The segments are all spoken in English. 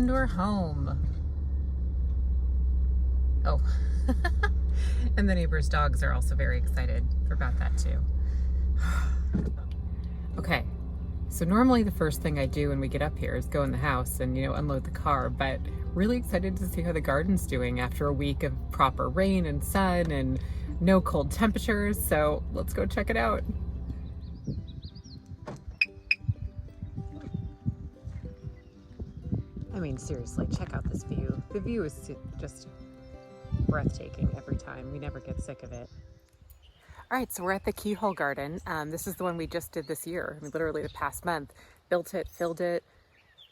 indoor home. Oh, and the neighbors' dogs are also very excited about that too. Okay, so normally the first thing I do when we get up here is go in the house and, unload the car, but really excited to see how the garden's doing after a week of proper rain and sun and no cold temperatures, so let's go check it out. I mean, seriously, check out this view. The view is just breathtaking every time. We never get sick of it. All right, so we're at the Keyhole Garden. This is the one we just did this year. I mean, literally the past month. Built it, filled it,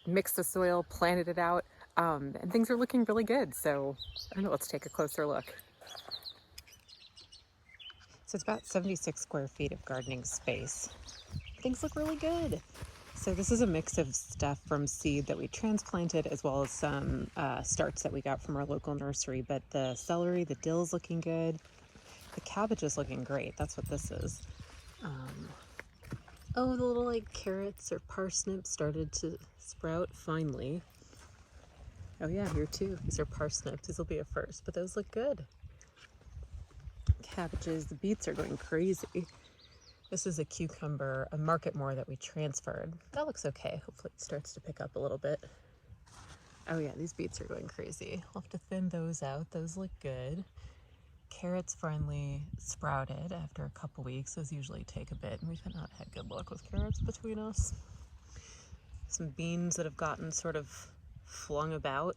mixed the soil, planted it out, and things are looking really good. So, I don't know, let's take a closer look. So it's about 76 square feet of gardening space. Things look really good. So this is a mix of stuff from seed that we transplanted as well as some starts that we got from our local nursery. But the celery, the dill is looking good. The cabbage is looking great. That's what this is. Oh, the little carrots or parsnips started to sprout finally. Oh yeah, here too. These are parsnips. These will be a first, but those look good. Cabbages, the beets are going crazy. This is a cucumber, a market more that we transferred. That looks okay. Hopefully it starts to pick up a little bit. Oh yeah, these beets are going crazy. I'll have to thin those out. Those look good. Carrots finally sprouted after a couple weeks. Those usually take a bit, and we've not had good luck with carrots between us. Some beans that have gotten sort of flung about.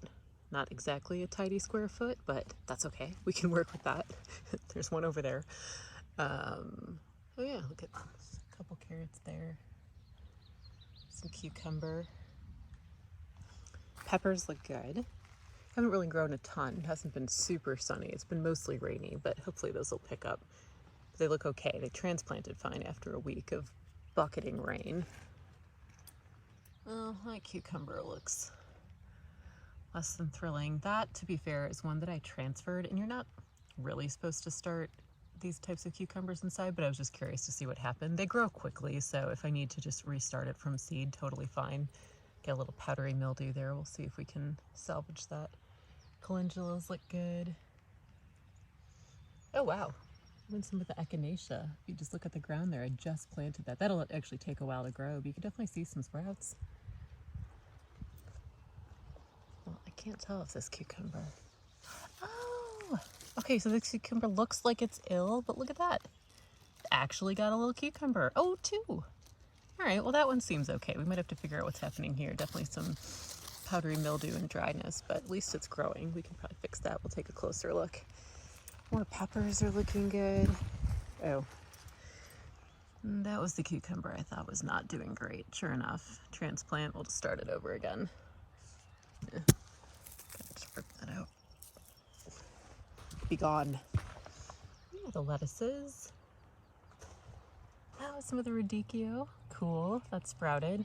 Not exactly a tidy square foot, but that's okay. We can work with that. There's one over there. Oh yeah, look at this. A couple carrots there. Some cucumber. Peppers look good. Haven't really grown a ton. It hasn't been super sunny. It's been mostly rainy, but hopefully those will pick up. They look okay. They transplanted fine after a week of bucketing rain. Oh, my cucumber looks less than thrilling. That, to be fair, is one that I transferred, and you're not really supposed to start these types of cucumbers inside, but I was just curious to see what happened. They grow quickly, so if I need to just restart it from seed, totally fine. Get a little powdery mildew there. We'll see if we can salvage that. Calendulas look good. Oh wow, even some of the echinacea. If you just look at the ground there, I just planted that. That'll actually take a while to grow, but you can definitely see some sprouts. Well, I can't tell if this cucumber. Oh, okay, so this cucumber looks like it's ill, but look at that. It actually got a little cucumber. Oh, two. All right, well that one seems okay. We might have to figure out what's happening here. Definitely some powdery mildew and dryness, but at least it's growing. We can probably fix that. We'll take a closer look. More peppers are looking good. Oh, that was the cucumber I thought was not doing great. Sure enough, transplant. We'll just start it over again. Gotta just rip that out. Be gone. Ooh, the lettuces. Oh, some of the radicchio. Cool, that sprouted.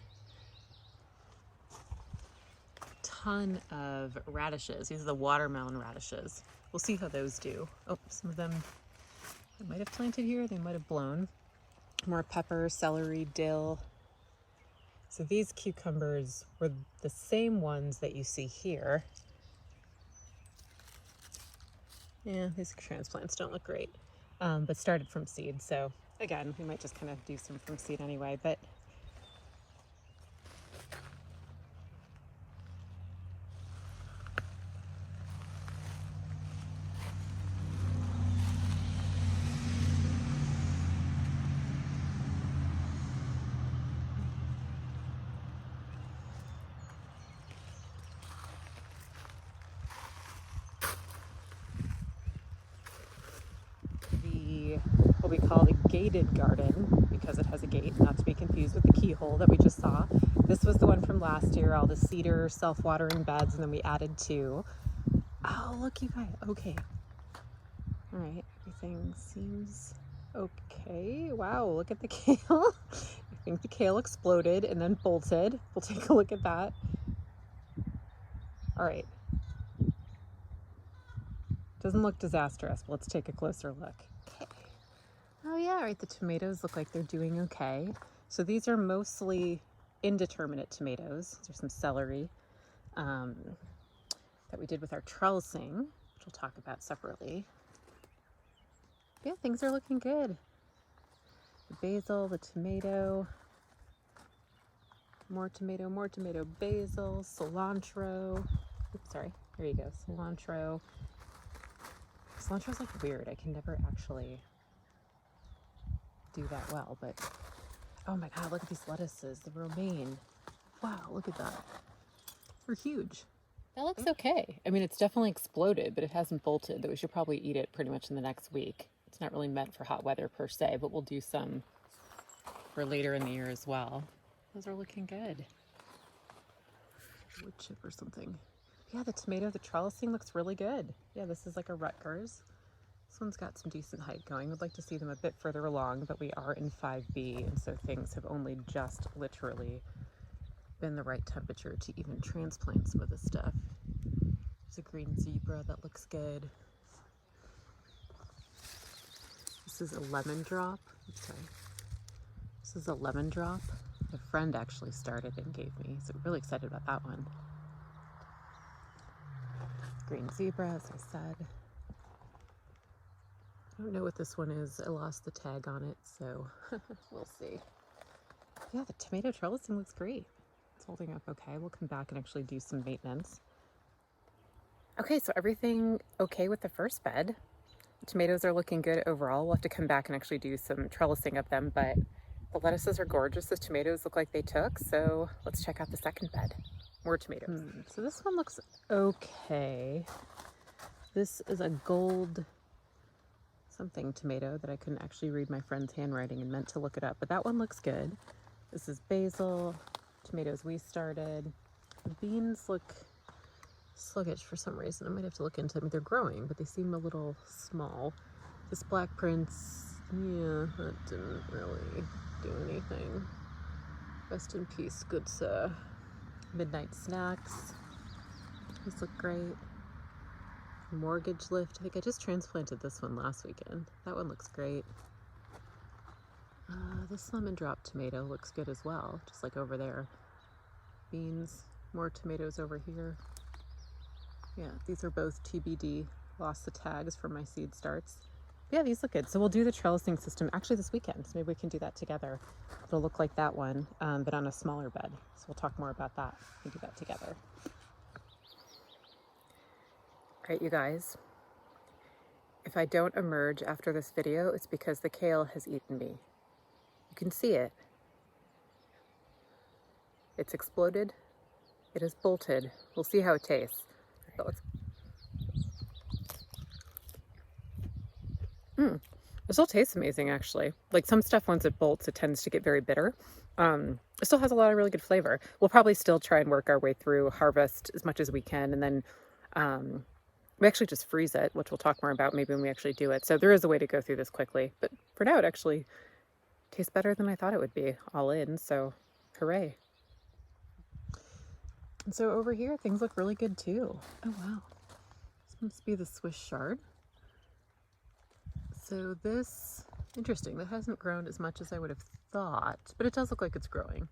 Ton of radishes. These are the watermelon radishes. We'll see how those do. Oh, some of them I might have planted here. They might have blown. More pepper, celery, dill. So these cucumbers were the same ones that you see here. Yeah, these transplants don't look great, but started from seed. So again, we might just kind of do some from seed anyway, but what we call the gated garden, because it has a gate, not to be confused with the keyhole that we just saw. This was the one from last year, all the cedar self-watering beds, and then we added two. Oh, look, you guys. Okay. All right, everything seems okay. Wow, look at the kale. I think the kale exploded and then bolted. We'll take a look at that. All right. Doesn't look disastrous, but let's take a closer look. Okay. Oh yeah, right, the tomatoes look like they're doing okay. So these are mostly indeterminate tomatoes. There's some celery. that we did with our trellising, which we'll talk about separately. Yeah, things are looking good. The basil, the tomato, more tomato, basil, cilantro. Oops, sorry. There you go. Cilantro. Cilantro's like weird. I can never actually do that well, but oh my god, look at these lettuces, the romaine. Wow, look at that. They're huge. That looks okay. I mean, it's definitely exploded, but it hasn't bolted, though we should probably eat it pretty much in the next week. It's not really meant for hot weather per se, but we'll do some for later in the year as well. Those are looking good. Wood chip or something. Yeah, the tomato, the trellising looks really good. Yeah, this is like a Rutgers. This one's got some decent height going. We'd like to see them a bit further along, but we are in 5B, and so things have only just literally been the right temperature to even transplant some of this stuff. There's a green zebra that looks good. This is a lemon drop. Oops, sorry. This is a lemon drop. A friend actually started and gave me, so I'm really excited about that one. Green zebra, as I said. I don't know what this one is. I lost the tag on it, so we'll see. Yeah, the tomato trellising looks great. It's holding up okay. We'll come back and actually do some maintenance. Okay, so everything okay with the first bed. The tomatoes are looking good overall. We'll have to come back and actually do some trellising of them, but the lettuces are gorgeous. The tomatoes look like they took, so let's check out the second bed. More tomatoes. So this one looks okay. This is a gold something tomato that I couldn't actually read my friend's handwriting and meant to look it up, but that one looks good. This is basil, tomatoes we started. The beans look sluggish for some reason. I might have to look into them. I mean, they're growing, but they seem a little small. This black prince, yeah, that didn't really do anything. Rest in peace, good sir. Midnight snacks. These look great. Mortgage lift. I think I just transplanted this one last weekend. That one looks great. This lemon drop tomato looks good as well, just like over there. Beans, more tomatoes over here. Yeah, these are both TBD. Lost the tags for my seed starts. Yeah, these look good. So we'll do the trellising system actually this weekend. So maybe we can do that together. It'll look like that one, but on a smaller bed. So we'll talk more about that and do that together. All right, you guys. If I don't emerge after this video, it's because the kale has eaten me. You can see it. It's exploded. It has bolted. We'll see how it tastes. But let's... It still tastes amazing, actually. Like some stuff, once it bolts, it tends to get very bitter. It still has a lot of really good flavor. We'll probably still try and work our way through harvest as much as we can, and then we actually just freeze it, which we'll talk more about maybe when we actually do it. So there is a way to go through this quickly, but for now it actually tastes better than I thought it would be, all in, so hooray. And so over here, things look really good too. Oh wow, this must be the Swiss chard. So this, interesting, that hasn't grown as much as I would have thought, but it does look like it's growing.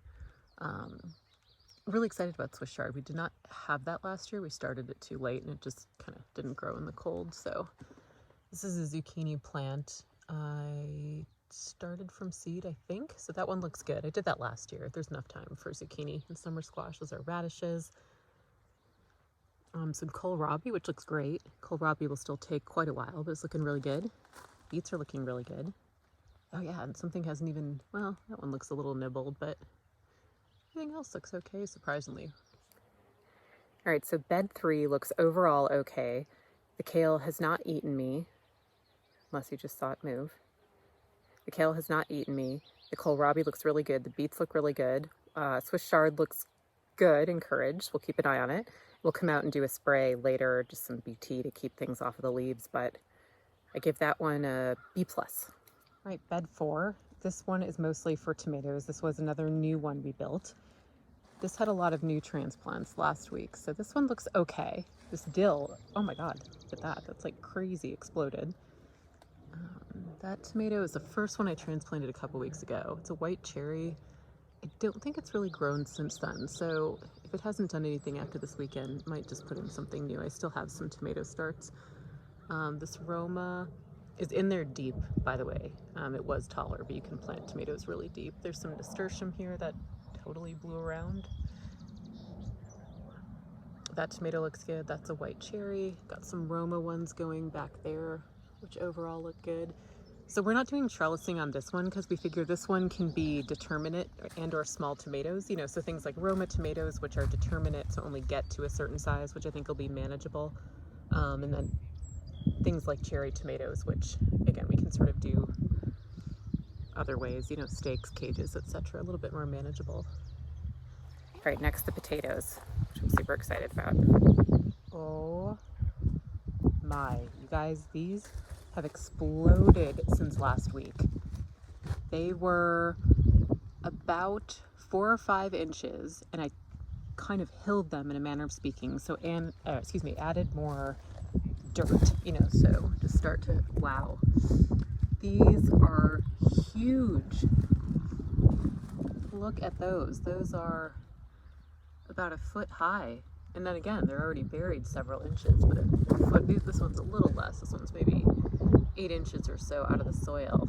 Really excited about Swiss chard. We did not have that last year. We started it too late and it just kind of didn't grow in the cold. So this is a zucchini plant. I started from seed, I think. So that one looks good. I did that last year. There's enough time for zucchini and summer squash. Those are radishes. Some kohlrabi, which looks great. Kohlrabi will still take quite a while, but it's looking really good. Beets are looking really good. Oh yeah, and something hasn't even, well, that one looks a little nibbled, but everything else looks okay, surprisingly. All right, so bed 3 looks overall okay. The kale has not eaten me, unless you just saw it move. The kale has not eaten me. The kohlrabi looks really good. The beets look really good. Swiss chard looks good, encouraged. We'll keep an eye on it. We'll come out and do a spray later, just some BT to keep things off of the leaves, but I give that one a B+. All right, bed 4. This one is mostly for tomatoes. This was another new one we built. This had a lot of new transplants last week, so this one looks okay. This dill, oh my god, look at that. That's like crazy exploded. That tomato is the first one I transplanted a couple weeks ago. It's a white cherry. I I don't think it's really grown since then. So if it hasn't done anything after this weekend, might just put in something new. I still have some tomato starts. This Roma is in there deep, by the way. It was taller, but you can plant tomatoes really deep. There's some nasturtium here that totally blew around. That tomato looks good. That's a white cherry. Got some Roma ones going back there, which overall look good. So we're not doing trellising on this one because we figure this one can be determinate and or small tomatoes, you know, so things like Roma tomatoes, which are determinate, so only get to a certain size, which I think will be manageable. And then things like cherry tomatoes, which again, we can sort of do other ways, you know, stakes, cages, etc., a little bit more manageable. All right, next the potatoes, which I'm super excited about. Oh my, you guys, these have exploded since last week. They were about 4 or 5 inches, and I kind of hilled them in a manner of speaking. So, added more dirt, you know, so to start to, wow. These are huge. Look at those. Those are about a foot high. And then again, they're already buried several inches, but a foot, this one's a little less. This one's maybe 8 inches or so out of the soil.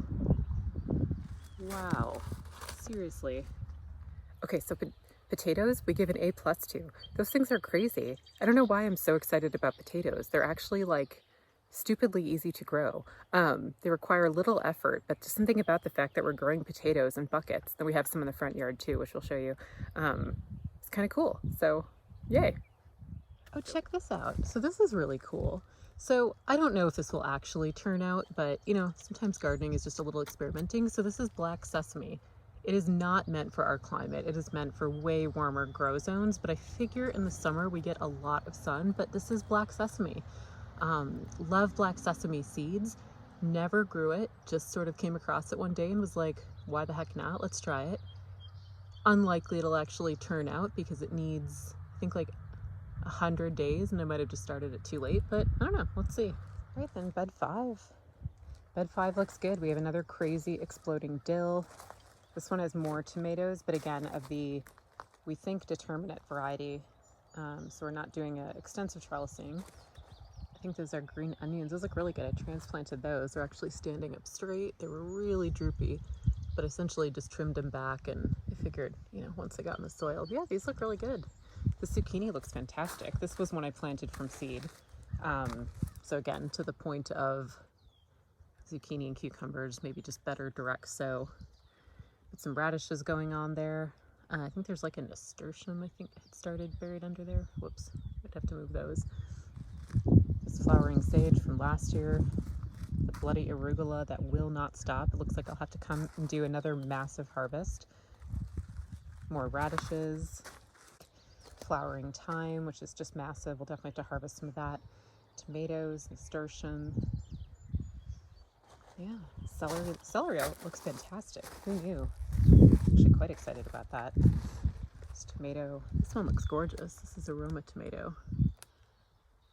Wow, seriously. Okay, so potatoes, we give an A+ to. Those things are crazy. I don't know why I'm so excited about potatoes. They're actually like stupidly easy to grow. They require little effort, but just something about the fact that we're growing potatoes in buckets, then we have some in the front yard too, which we'll show you. It's kind of cool, so yay. Oh, check this out. So this is really cool. So I don't know if this will actually turn out, but you know, sometimes gardening is just a little experimenting. So this is black sesame. It is not meant for our climate. It is meant for way warmer grow zones, but I figure in the summer we get a lot of sun, but this is black sesame. Love black sesame seeds. Never grew it, just sort of came across it one day and was like, why the heck not? Let's try it. Unlikely it'll actually turn out because it needs, I think, like 100 days, and I might have just started it too late, but I don't know, let's see. All right then, bed 5. Bed 5 looks good. We have another crazy exploding dill. This one has more tomatoes, but again, of the, we think, determinate variety. So we're not doing extensive trellising. I think those are green onions. Those look really good. I transplanted those. They're actually standing up straight. They were really droopy, but essentially just trimmed them back, and I figured, you know, once they got in the soil, yeah, these look really good. The zucchini looks fantastic. This was one I planted from seed. So again, to the point of zucchini and cucumbers, maybe just better direct sow. With some radishes going on there. I think there's like a nasturtium, I think it started buried under there. Whoops, I'd have to move those. This flowering sage from last year. The bloody arugula that will not stop. It looks like I'll have to come and do another massive harvest. More radishes. Flowering thyme, which is just massive. We'll definitely have to harvest some of that. Tomatoes, nasturtium. Yeah, celery looks fantastic. Who knew? Actually quite excited about that. This tomato, this one looks gorgeous. This is a Roma tomato.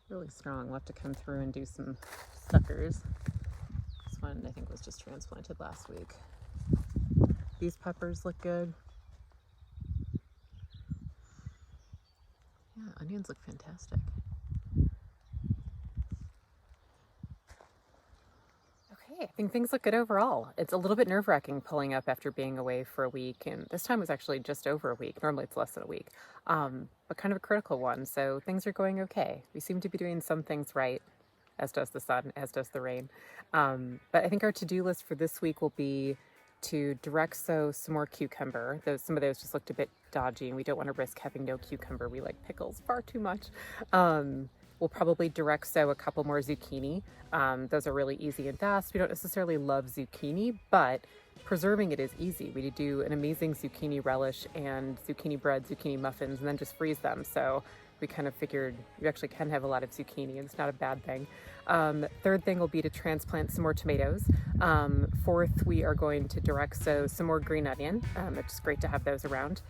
Really strong. We'll have to come through and do some suckers. This one I think was just transplanted last week. These peppers look good. Yeah, onions look fantastic. Okay, I think things look good overall. It's a little bit nerve-wracking pulling up after being away for a week, and this time was actually just over a week. Normally it's less than a week, but kind of a critical one, so things are going okay. We seem to be doing some things right, as does the sun, as does the rain. But I think our to-do list for this week will be to direct sow some more cucumber. Some of those just looked a bit dodgy, and we don't want to risk having no cucumber. We like pickles far too much. We'll probably direct sow a couple more zucchini. Those are really easy and fast. We don't necessarily love zucchini, but preserving it is easy. We do an amazing zucchini relish and zucchini bread, zucchini muffins, and then just freeze them. So we kind of figured you actually can have a lot of zucchini, and it's not a bad thing. Third thing will be to transplant some more tomatoes. Fourth, we are going to direct sow some more green onion. It's great to have those around.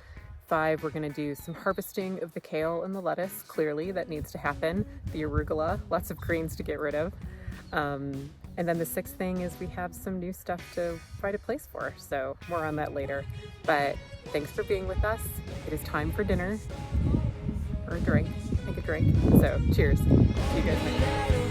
5, we're going to do some harvesting of the kale and the lettuce. Clearly, that needs to happen. The arugula, lots of greens to get rid of. And then the sixth thing is we have some new stuff to find a place for, so more on that later. But thanks for being with us. It is time for dinner, or a drink, make a drink. So cheers. See you guys next time.